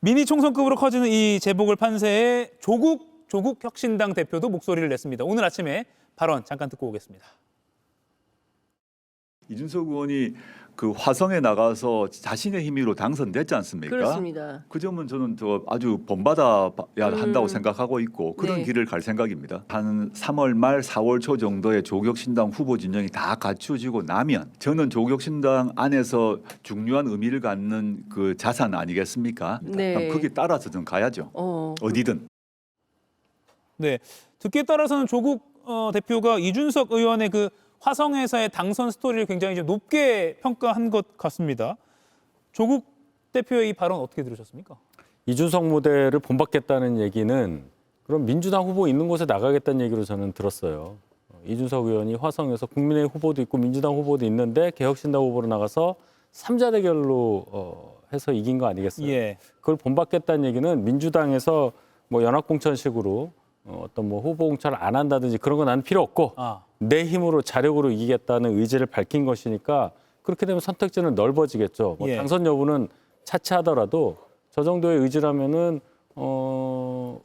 미니 총선급으로 커지는 이 재보궐 판세에 조국 혁신당 대표도 목소리를 냈습니다. 오늘 아침에 발언 잠깐 듣고 오겠습니다. 이준석 의원이 그 화성에 나가서 자신의 힘으로 당선됐지 않습니까? 그렇습니다. 그 점은 저는 아주 본받아야 한다고 생각하고 있고 그런 네. 길을 갈 생각입니다. 한 3월 말 4월 초 정도에 조국혁신당 후보 진영이 다 갖추어지고 나면 저는 조국혁신당 안에서 중요한 의미를 갖는 그 자산 아니겠습니까? 네. 거기 따라서 좀 가야죠. 어디든. 네, 듣기에 따라서는 조국 대표가 이준석 의원의 그 화성에서의 당선 스토리를 굉장히 좀 높게 평가한 것 같습니다. 조국 대표의 이 발언 어떻게 들으셨습니까? 이준석 모델을 본받겠다는 얘기는 그럼 민주당 후보 있는 곳에 나가겠다는 얘기로 저는 들었어요. 이준석 의원이 화성에서 국민의힘 후보도 있고 민주당 후보도 있는데 개혁신당 후보로 나가서 3자 대결로 해서 이긴 거 아니겠어요? 예. 그걸 본받겠다는 얘기는 민주당에서 뭐 연합공천식으로 어떤 뭐 후보 공천을 안 한다든지 그런 건 나는 필요 없고 내 힘으로 자력으로 이기겠다는 의지를 밝힌 것이니까 그렇게 되면 선택지는 넓어지겠죠. 뭐 예. 당선 여부는 차치하더라도 저 정도의 의지라면은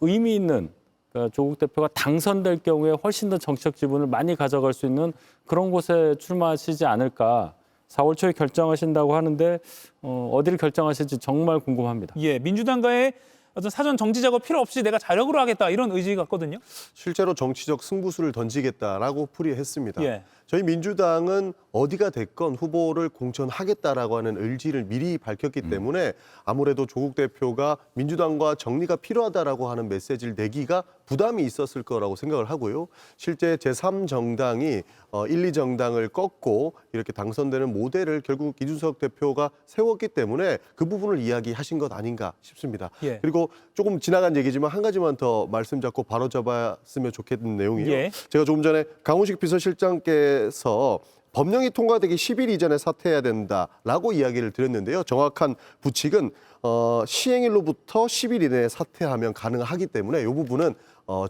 의미 있는 그러니까 조국 대표가 당선될 경우에 훨씬 더 정치적 지분을 많이 가져갈 수 있는 그런 곳에 출마하시지 않을까. 4월 초에 결정하신다고 하는데 어디를 결정하실지 정말 궁금합니다. 예, 민주당과의 어떤 사전 정치 작업 필요 없이 내가 자력으로 하겠다 이런 의지 같거든요. 실제로 정치적 승부수를 던지겠다라고 풀이했습니다. 예. 저희 민주당은 어디가 됐건 후보를 공천하겠다라고 하는 의지를 미리 밝혔기 때문에 아무래도 조국 대표가 민주당과 정리가 필요하다라고 하는 메시지를 내기가 부담이 있었을 거라고 생각을 하고요. 실제 제3정당이 1, 2정당을 꺾고 이렇게 당선되는 모델을 결국 이준석 대표가 세웠기 때문에 그 부분을 이야기하신 것 아닌가 싶습니다. 예. 그리고 조금 지나간 얘기지만 한 가지만 더 말씀 잡고 바로 잡았으면 좋겠는 내용이에요. 예. 제가 조금 전에 강훈식 비서실장께서 법령이 통과되기 10일 이전에 사퇴해야 된다라고 이야기를 드렸는데요. 정확한 부칙은 시행일로부터 10일 이내에 사퇴하면 가능하기 때문에 이 부분은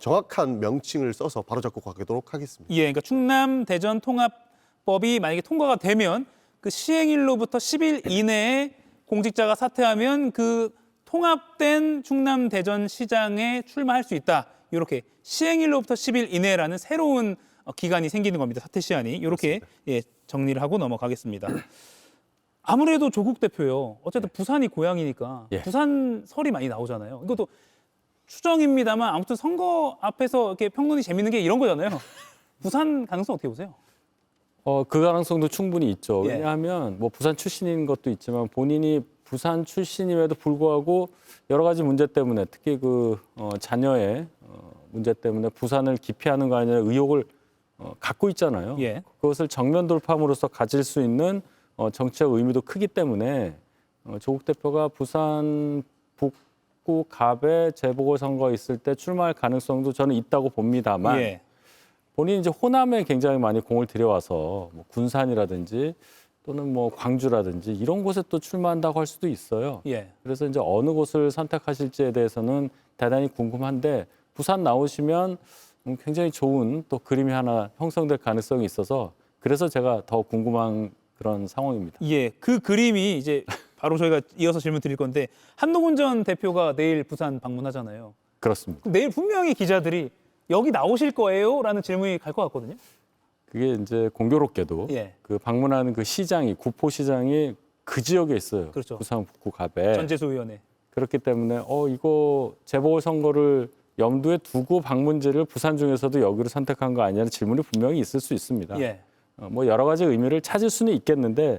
정확한 명칭을 써서 바로잡고 가도록 하겠습니다. 예, 그러니까 충남 대전 통합법이 만약에 통과가 되면 그 시행일로부터 10일 이내에 공직자가 사퇴하면 그 통합된 충남 대전 시장에 출마할 수 있다. 이렇게 시행일로부터 10일 이내라는 새로운 기간이 생기는 겁니다. 사퇴 시한이. 이렇게 예, 정리를 하고 넘어가겠습니다. 아무래도 조국 대표요. 어쨌든 부산이 고향이니까 예. 부산 설이 많이 나오잖아요. 이것도 추정입니다만 아무튼 선거 앞에서 이렇게 평론이 재밌는 게 이런 거잖아요. 부산 가능성 어떻게 보세요? 그 가능성도 충분히 있죠. 예. 왜냐하면 뭐 부산 출신인 것도 있지만 본인이 부산 출신임에도 불구하고 여러 가지 문제 때문에 특히 그 자녀의 문제 때문에 부산을 기피하는 거 아니냐 의혹을 갖고 있잖아요. 예. 그것을 정면 돌파함으로써 가질 수 있는 정치적 의미도 크기 때문에 조국 대표가 부산 북구 갑에 재보궐선거 있을 때 출마할 가능성도 저는 있다고 봅니다만 예. 본인이 이제 호남에 굉장히 많이 공을 들여와서 뭐 군산이라든지 또는 뭐 광주라든지 이런 곳에 또 출마한다고 할 수도 있어요. 예. 그래서 이제 어느 곳을 선택하실지에 대해서는 대단히 궁금한데 부산 나오시면 굉장히 좋은 또 그림이 하나 형성될 가능성이 있어서 그래서 제가 더 궁금한 그런 상황입니다. 예, 그 그림이 이제 바로 저희가 이어서 질문 드릴 건데 한동훈 전 대표가 내일 부산 방문하잖아요. 그렇습니다. 그럼 내일 분명히 기자들이 여기 나오실 거예요? 라는 질문이 갈 것 같거든요. 그게 이제 공교롭게도 예. 그 방문하는 그 시장이 구포시장이 그 지역에 있어요. 그렇죠. 부산 북구 갑에. 전재수 의원의. 그렇기 때문에 이거 재보궐선거를 염두에 두고 방문지를 부산 중에서도 여기로 선택한 거 아니냐는 질문이 분명히 있을 수 있습니다. 예. 뭐 여러 가지 의미를 찾을 수는 있겠는데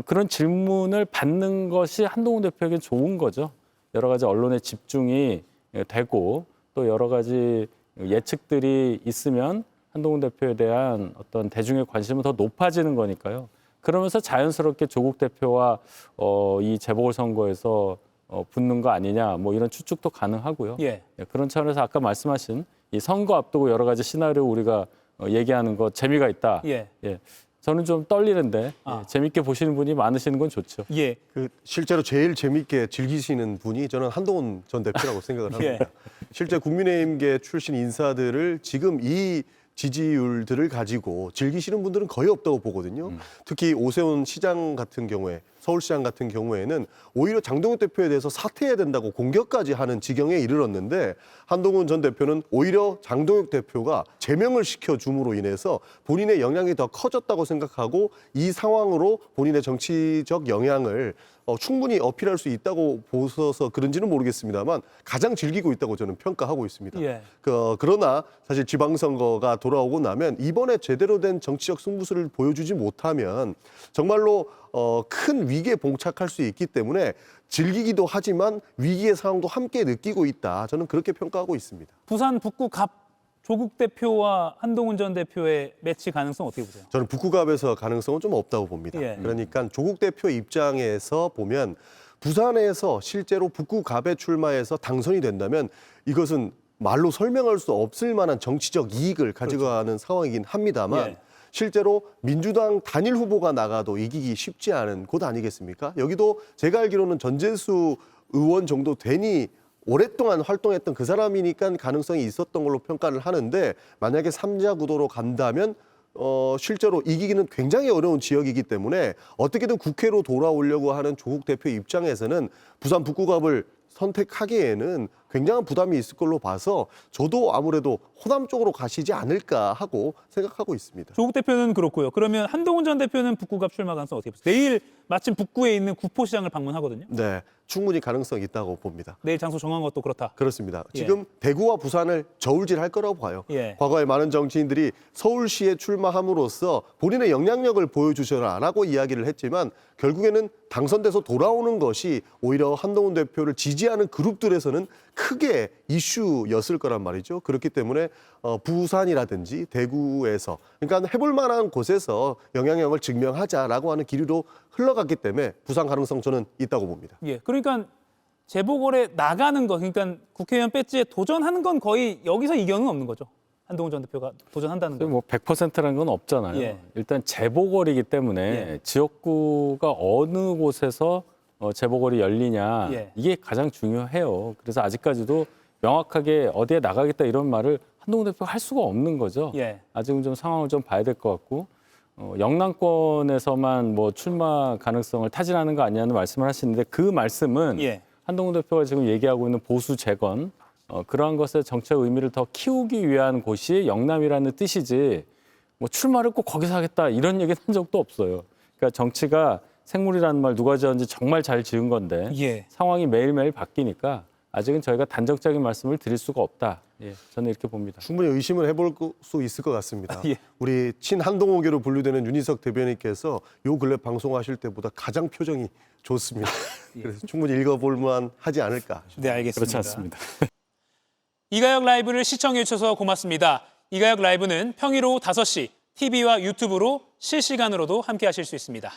그런 질문을 받는 것이 한동훈 대표에게 좋은 거죠. 여러 가지 언론의 집중이 되고 또 여러 가지 예측들이 있으면 한동훈 대표에 대한 어떤 대중의 관심은 더 높아지는 거니까요. 그러면서 자연스럽게 조국 대표와 이 재보궐선거에서 붙는 거 아니냐 뭐 이런 추측도 가능하고요. 예. 그런 차원에서 아까 말씀하신 이 선거 앞두고 여러 가지 시나리오 우리가 얘기하는 거 재미가 있다. 예. 저는 좀 떨리는데 재밌게 보시는 분이 많으시는 건 좋죠. 예. 실제로 제일 재미있게 즐기시는 분이 저는 한동훈 전 대표라고 생각을 합니다. 예. 실제 국민의힘계 출신 인사들을 지금 이 지지율들을 가지고 즐기시는 분들은 거의 없다고 보거든요. 특히 오세훈 시장 같은 경우에, 서울시장 같은 경우에는 오히려 장동혁 대표에 대해서 사퇴해야 된다고 공격까지 하는 지경에 이르렀는데, 한동훈 전 대표는 오히려 장동혁 대표가 제명을 시켜줌으로 인해서 본인의 영향이 더 커졌다고 생각하고 이 상황으로 본인의 정치적 영향을 충분히 어필할 수 있다고 보셔서 그런지는 모르겠습니다만 가장 즐기고 있다고 저는 평가하고 있습니다. 예. 그러나 사실 지방선거가 돌아오고 나면 이번에 제대로 된 정치적 승부수를 보여주지 못하면 정말로 큰 위기에 봉착할 수 있기 때문에 즐기기도 하지만 위기의 상황도 함께 느끼고 있다. 저는 그렇게 평가하고 있습니다. 부산 북구 갑 조국 대표와 한동훈 전 대표의 매치 가능성 어떻게 보세요? 저는 북구갑에서 가능성은 좀 없다고 봅니다. 예. 그러니까 조국 대표 입장에서 보면 부산에서 실제로 북구갑에 출마해서 당선이 된다면 이것은 말로 설명할 수 없을 만한 정치적 이익을 가져가는 상황이긴 합니다만 예. 실제로 민주당 단일 후보가 나가도 이기기 쉽지 않은 곳 아니겠습니까? 여기도 제가 알기로는 전재수 의원 정도 되니 오랫동안 활동했던 그 사람이니까 가능성이 있었던 걸로 평가를 하는데, 만약에 3자 구도로 간다면 실제로 이기기는 굉장히 어려운 지역이기 때문에 어떻게든 국회로 돌아오려고 하는 조국 대표 입장에서는 부산 북구갑을 선택하기에는 굉장한 부담이 있을 걸로 봐서 저도 아무래도 호남 쪽으로 가시지 않을까 하고 생각하고 있습니다. 조국 대표는 그렇고요. 그러면 한동훈 전 대표는 북구갑 출마 가능성 어떻게 보세요? 내일 마침 북구에 있는 구포시장을 방문하거든요. 네, 충분히 가능성이 있다고 봅니다. 내일 장소 정한 것도 그렇다. 그렇습니다. 예. 지금 대구와 부산을 저울질할 거라고 봐요. 예. 과거에 많은 정치인들이 서울시에 출마함으로써 본인의 영향력을 보여주셔라 안 하고 이야기를 했지만 결국에는 당선돼서 돌아오는 것이 오히려 한동훈 대표를 지지하는 그룹들에서는 크게 이슈였을 거란 말이죠. 그렇기 때문에 부산이라든지 대구에서, 그러니까 해볼 만한 곳에서 영향력을 증명하자라고 하는 기류로 흘러갔기 때문에 부산 가능성 저는 있다고 봅니다. 예. 그러니까 재보궐에 나가는 거, 그러니까 국회의원 배지에 도전하는 건 거의 여기서 이견은 없는 거죠. 한동훈 전 대표가 도전한다는 거. 뭐 100%라는 건 없잖아요. 예. 일단 재보궐이기 때문에 예. 지역구가 어느 곳에서 재보궐이 열리냐 예. 이게 가장 중요해요. 그래서 아직까지도 명확하게 어디에 나가겠다 이런 말을 한동훈 대표가 할 수가 없는 거죠. 예. 아직은 좀 상황을 좀 봐야 될 것 같고 영남권에서만 뭐 출마 가능성을 타진하는 거 아니냐는 말씀을 하시는데 그 말씀은 예. 한동훈 대표가 지금 얘기하고 있는 보수 재건 그러한 것의 정책 의미를 더 키우기 위한 곳이 영남이라는 뜻이지 뭐 출마를 꼭 거기서 하겠다 이런 얘기는 한 적도 없어요. 그러니까 정치가 생물이라는 말 누가 지었는지 정말 잘 지은 건데 예. 상황이 매일매일 바뀌니까 아직은 저희가 단정적인 말씀을 드릴 수가 없다. 예, 저는 이렇게 봅니다. 충분히 의심을 해볼 수 있을 것 같습니다. 예. 우리 친한동훈계로 분류되는 윤희석 대변인께서 요 근래 방송하실 때보다 가장 표정이 좋습니다. 그래서 충분히 읽어볼 만하지 않을까. 네, 알겠습니다. 그렇지 않습니다. 이가혁 라이브를 시청해 주셔서 고맙습니다. 이가혁 라이브는 평일 오후 5시 TV와 유튜브로 실시간으로도 함께 하실 수 있습니다.